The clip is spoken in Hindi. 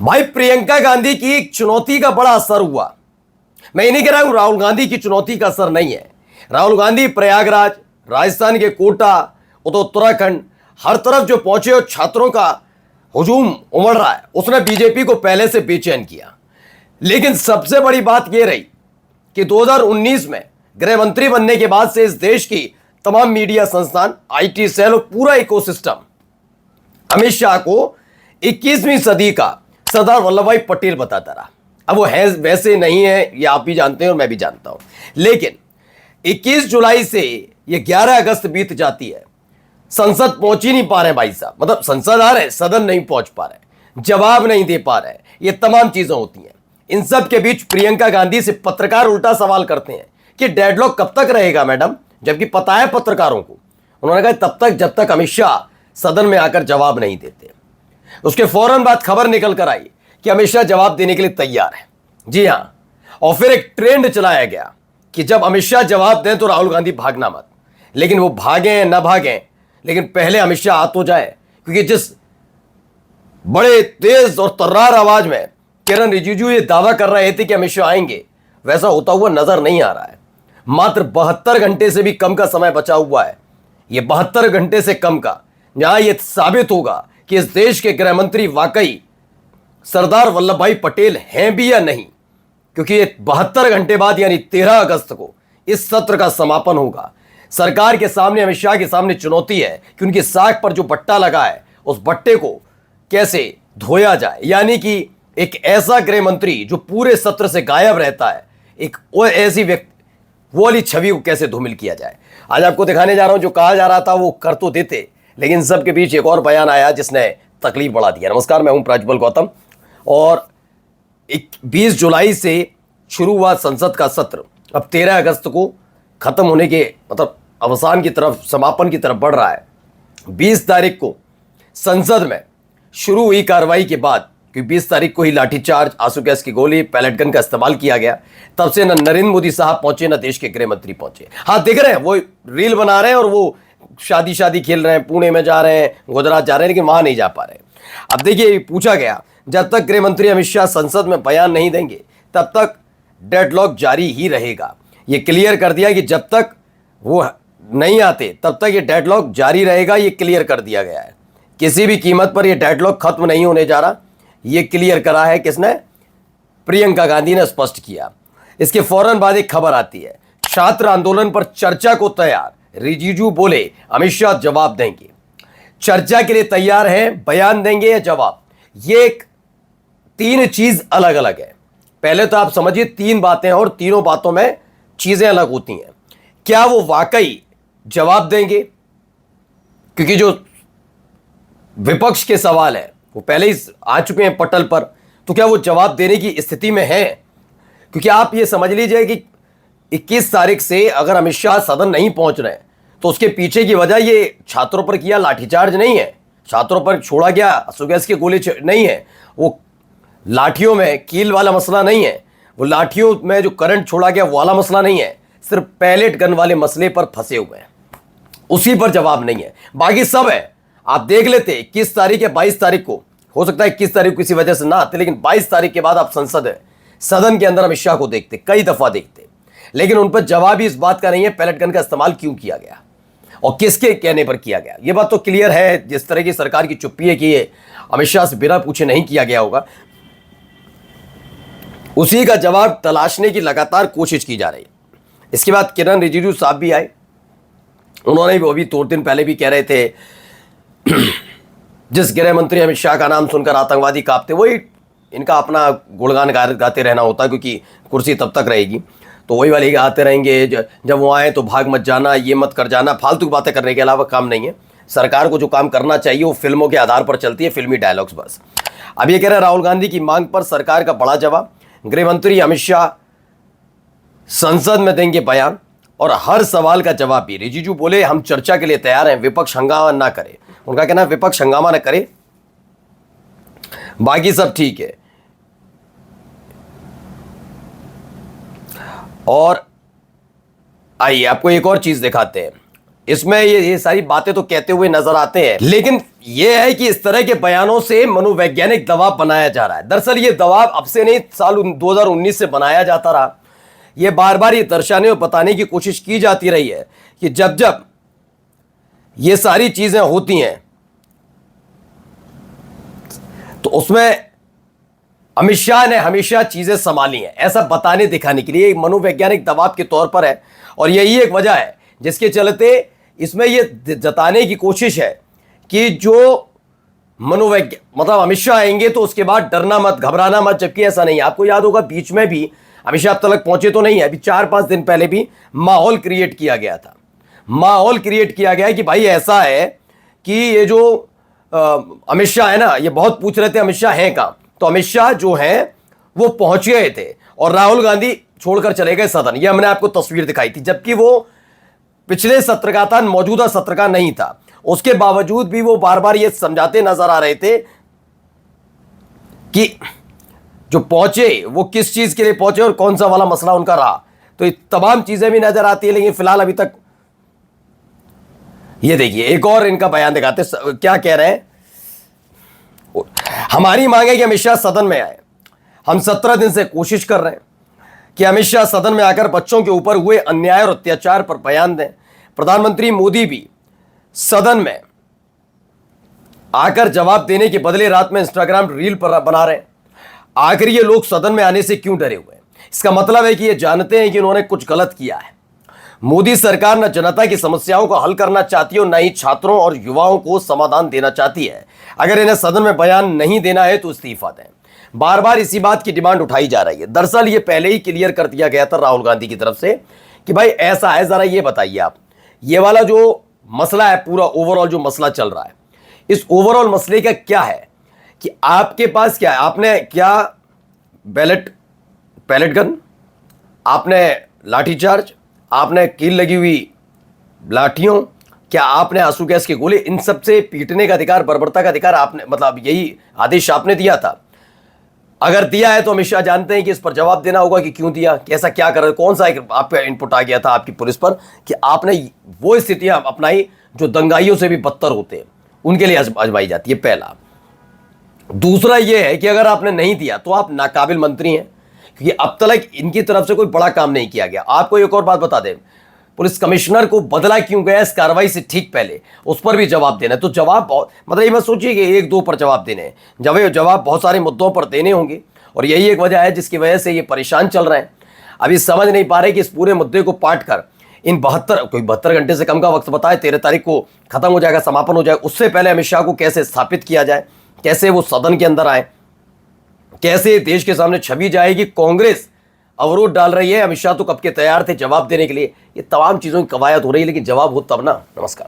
भाई प्रियंका गांधी की एक चुनौती का बड़ा असर हुआ। मैं ये नहीं कह रहा हूं राहुल गांधी की चुनौती का असर नहीं है। राहुल गांधी प्रयागराज, राजस्थान के कोटा, उत्तराखंड, हर तरफ जो पहुंचे और छात्रों का हुजूम उमड़ रहा है, उसने बीजेपी को पहले से बेचैन किया। लेकिन सबसे बड़ी बात यह रही कि 2019 में गृह मंत्री बनने के बाद से इस देश की तमाम मीडिया संस्थान, आईटी सेल और पूरा इकोसिस्टम अमित शाह को 21वीं सदी का सरदार वल्लभ भाई पटेल बताता रहा। अब वो है वैसे नहीं है, ये आप भी जानते हैं और मैं भी जानता हूं। लेकिन 21 जुलाई से ये 11 अगस्त बीत जाती है, संसद पहुंच ही नहीं पा रहे भाई साहब। मतलब संसद आ रहे, सदन नहीं पहुंच पा रहे, जवाब नहीं दे पा रहे, ये तमाम चीजें होती हैं। इन सब के बीच प्रियंका गांधी से पत्रकार उल्टा सवाल करते हैं कि डेडलॉक कब तक रहेगा मैडम, जबकि पता है पत्रकारों को। उन्होंने कहा तब तक जब तक अमित शाह सदन में आकर जवाब नहीं देते। उसके फौरन बाद खबर निकल कर आई कि अमित शाह जवाब देने के लिए तैयार है। जी हां, और फिर एक ट्रेंड चलाया गया कि जब अमित शाह जवाब दें तो राहुल गांधी भागना मत। लेकिन वो भागें न भागें, लेकिन पहले अमित शाह आ तो जाए, क्योंकि जिस बड़े तेज और तर्रार आवाज में किरण रिजिजू ये दावा कर रहे थे कि अमित शाह आएंगे, वैसा होता हुआ नजर नहीं आ रहा है। मात्र 72 घंटे से भी कम का समय बचा हुआ है। ये 72 घंटे से कम का, जहां यह साबित होगा कि इस देश के गृह मंत्री वाकई सरदार वल्लभ भाई पटेल हैं भी या नहीं। क्योंकि ये 72 घंटे बाद यानी 13 अगस्त को इस सत्र का समापन होगा। सरकार के सामने, अमित शाह के सामने चुनौती है कि उनकी साख पर जो बट्टा लगा है, उस बट्टे को कैसे धोया जाए। यानी कि एक ऐसा गृह मंत्री जो पूरे सत्र से गायब रहता है, एक ऐसी व्यक्ति, वो वाली छवि को कैसे धूमिल किया जाए। आज आपको दिखाने जा रहा हूं, जो कहा जा रहा था वो कर तो देते, लेकिन सबके बीच एक और बयान आया जिसने तकलीफ बढ़ा दिया। नमस्कार, मैं हूं प्रज्वल गौतम और 20 जुलाई से शुरू हुआ संसद का सत्र अब 13 अगस्त को खत्म होने के मतलब अवसान की तरफ, समापन की तरफ बढ़ रहा है। 20 तारीख को संसद में शुरू हुई कार्रवाई के बाद, क्योंकि 20 तारीख को ही लाठीचार्ज, आंसू गैस की गोली, पैलेट गन का इस्तेमाल किया गया, तब से न नरेंद्र मोदी साहब पहुंचे न देश के गृह मंत्री पहुंचे। हाँ, देख रहे हैं वो रील बना रहे हैं और वो शादी खेल रहे हैं, पुणे में जा रहे हैं, गुजरात जा रहे हैं, लेकिन वहां नहीं जा पा रहे। अब देखिए, पूछा गया जब तक गृह मंत्री अमित शाह संसद में बयान नहीं देंगे तब तक डेडलॉक जारी ही रहेगा। ये क्लियर कर दिया कि जब तक वो नहीं आते तब तक ये डेडलॉक जारी रहेगा। ये क्लियर कर दिया गया है, किसी भी कीमत पर ये डेडलॉक खत्म नहीं होने जा रहा। ये क्लियर करा है किसने? प्रियंका गांधी ने स्पष्ट किया। इसके फौरन बाद एक खबर आती है, छात्र आंदोलन पर चर्चा को तैयार, रिजिजू बोले अमित शाह जवाब देंगे। चर्चा के लिए तैयार हैं, बयान देंगे या जवाब, ये एक 3 चीज अलग अलग है। पहले तो आप समझिए 3 बातें, और तीनों बातों में चीजें अलग होती हैं। क्या वो वाकई जवाब देंगे? क्योंकि जो विपक्ष के सवाल है वो पहले ही आ चुके हैं पटल पर, तो क्या वो जवाब देने की स्थिति में है? क्योंकि आप ये समझ लीजिए कि 21 तारीख से अगर अमित शाह सदन नहीं पहुंच रहे हैं तो उसके पीछे की वजह ये छात्रों पर किया लाठीचार्ज नहीं है, छात्रों पर छोड़ा गया आंसू गैस की गोली नहीं है, वो लाठियों में कील वाला मसला नहीं है, वो लाठियों में जो करंट छोड़ा गया वो वाला मसला नहीं है, सिर्फ पैलेट गन वाले मसले पर फंसे हुए हैं, उसी पर जवाब नहीं है। बाकी सब है, आप देख लेते 21 तारीख या 22 तारीख को, हो सकता है 21 तारीख किसी वजह से ना आते, लेकिन 22 तारीख के बाद आप सदन के अंदर अमित शाह को देखते, कई दफा देखते, लेकिन उन पर जवाब ही इस बात का नहीं है पैलेट गन का इस्तेमाल क्यों किया गया और किसके कहने पर किया गया। यह बात तो क्लियर है। जिस तरह की सरकार की चुप्पी है कि ये अमित शाह से बिना पूछे नहीं किया गया होगा, उसी का जवाब तलाशने की लगातार कोशिश की जा रही है। इसके बाद किरण रिजिजू साहब भी आए, उन्होंने भी अभी 2 दिन पहले भी कह रहे थे जिस गृह मंत्री अमित शाह का नाम सुनकर आतंकवादी कांपते, वही इनका अपना गुणगान गाते रहना होता है, क्योंकि कुर्सी तब तक रहेगी, तो वही वाले आते रहेंगे, जब वो आए तो भाग मत जाना, ये मत कर जाना, फालतू की बातें करने के अलावा काम नहीं है। सरकार को जो काम करना चाहिए वो फिल्मों के आधार पर चलती है, फिल्मी डायलॉग्स बस। अब ये कह रहे हैं राहुल गांधी की मांग पर सरकार का बड़ा जवाब, गृह मंत्री अमित शाह संसद में देंगे बयान और हर सवाल का जवाब भी। रिजिजू बोले हम चर्चा के लिए तैयार हैं, विपक्ष हंगामा ना करे। उनका कहना है विपक्ष हंगामा ना करे, बाकी सब ठीक है। और आइए आपको एक और चीज दिखाते हैं। इसमें ये सारी बातें तो कहते हुए नजर आते हैं, लेकिन ये है कि इस तरह के बयानों से मनोवैज्ञानिक दबाव बनाया जा रहा है। दरअसल ये दबाव अब से नहीं, साल 2019 से बनाया जाता रहा। ये बार बार ये दर्शाने और बताने की कोशिश की जाती रही है कि जब जब ये सारी चीजें होती हैं तो उसमें अमित शाह ने हमेशा चीजें संभाली हैं, ऐसा बताने दिखाने के लिए एक मनोवैज्ञानिक दबाव के तौर पर है। और यही एक वजह है जिसके चलते इसमें यह जताने की कोशिश है कि जो मतलब अमित शाह आएंगे तो उसके बाद डरना मत, घबराना मत, जबकि ऐसा नहीं है। आपको याद होगा बीच में भी अमित शाह अब तक पहुंचे तो नहीं है, अभी 4-5 दिन पहले भी माहौल क्रिएट किया गया था। माहौल क्रिएट किया गया कि भाई ऐसा है कि ये जो अमित शाह है ना, ये बहुत पूछ रहे थे अमित शाह हैं कहां, तो अमित शाह जो हैं वो पहुंच गए थे और राहुल गांधी छोड़कर चले गए सदन। ये हमने आपको तस्वीर दिखाई थी, जबकि वो पिछले सत्र का था, मौजूदा सत्र का नहीं था। उसके बावजूद भी वो बार बार ये समझाते नजर आ रहे थे कि जो पहुंचे वो किस चीज के लिए पहुंचे और कौन सा वाला मसला उनका रहा। तो ये तमाम चीजें भी नजर आती है, लेकिन फिलहाल अभी तक ये देखिए एक और इनका बयान दिखाते क्या कह रहे हैं। हमारी मांग है कि अमित शाह सदन में आए। हम 17 दिन से कोशिश कर रहे हैं कि अमित शाह सदन में आकर बच्चों के ऊपर हुए अन्याय और अत्याचार पर बयान दें। प्रधानमंत्री मोदी भी सदन में आकर जवाब देने के बदले रात में इंस्टाग्राम रील पर बना रहे हैं। आखिर ये लोग सदन में आने से क्यों डरे हुए हैं? इसका मतलब है कि ये जानते हैं कि उन्होंने कुछ गलत किया है। मोदी सरकार न जनता की समस्याओं को हल करना चाहती है और न ही छात्रों और युवाओं को समाधान देना चाहती है। अगर इन्हें सदन में बयान नहीं देना है तो इस्तीफा दें। बार बार इसी बात की डिमांड उठाई जा रही है। दरअसल ये पहले ही क्लियर कर दिया गया था राहुल गांधी की तरफ से कि भाई ऐसा है, जरा ये बताइए आप, ये वाला जो मसला है, पूरा ओवरऑल जो मसला चल रहा है, इस ओवरऑल मसले का क्या है कि आपके पास क्या है? आपने क्या पैलेट गन, आपने लाठीचार्ज, आपने कील लगी हुई लाठियों, क्या आपने आंसू गैस के गोले, इन सब से पीटने का अधिकार, बर्बरता का अधिकार आपने, मतलब यही आदेश आपने दिया था? अगर दिया है तो अमित शाह जानते हैं कि इस पर जवाब देना होगा कि क्यों दिया, कैसा क्या कर, कौन सा आपका इनपुट आ गया था आपकी पुलिस पर कि आपने वो स्थितियां अपनाई जो दंगाइयों से भी बदतर होते हैं, उनके लिए आजमाई जाती है। पहला। दूसरा यह है कि अगर आपने नहीं दिया तो आप नाकाबिल मंत्री हैं, क्योंकि अब तक इनकी तरफ से कोई बड़ा काम नहीं किया गया। आपको एक और बात बता दें, पुलिस कमिश्नर को बदला क्यों गया इस कार्रवाई से ठीक पहले, उस पर भी जवाब देना है। तो जवाब बहुत, मतलब ये मत सोचिए कि 1-2 पर जवाब देने हैं, जवाब बहुत सारे मुद्दों पर देने होंगे। और यही एक वजह है जिसकी वजह से ये परेशान चल रहे हैं। अभी समझ नहीं पा रहे कि इस पूरे मुद्दे को पाट कर इन 72 घंटे से कम का वक्त बताए, 13 तारीख को खत्म हो जाएगा, समापन हो जाएगा, उससे पहले अमित शाह को कैसे स्थापित किया जाए, कैसे वो सदन के अंदर आए, कैसे देश के सामने छवि जाएगी कांग्रेस अवरोध डाल रही है। अमित शाह तो कब के तैयार थे जवाब देने के लिए। ये तमाम चीज़ों की कवायद हो रही है, लेकिन जवाब हो तब ना। नमस्कार।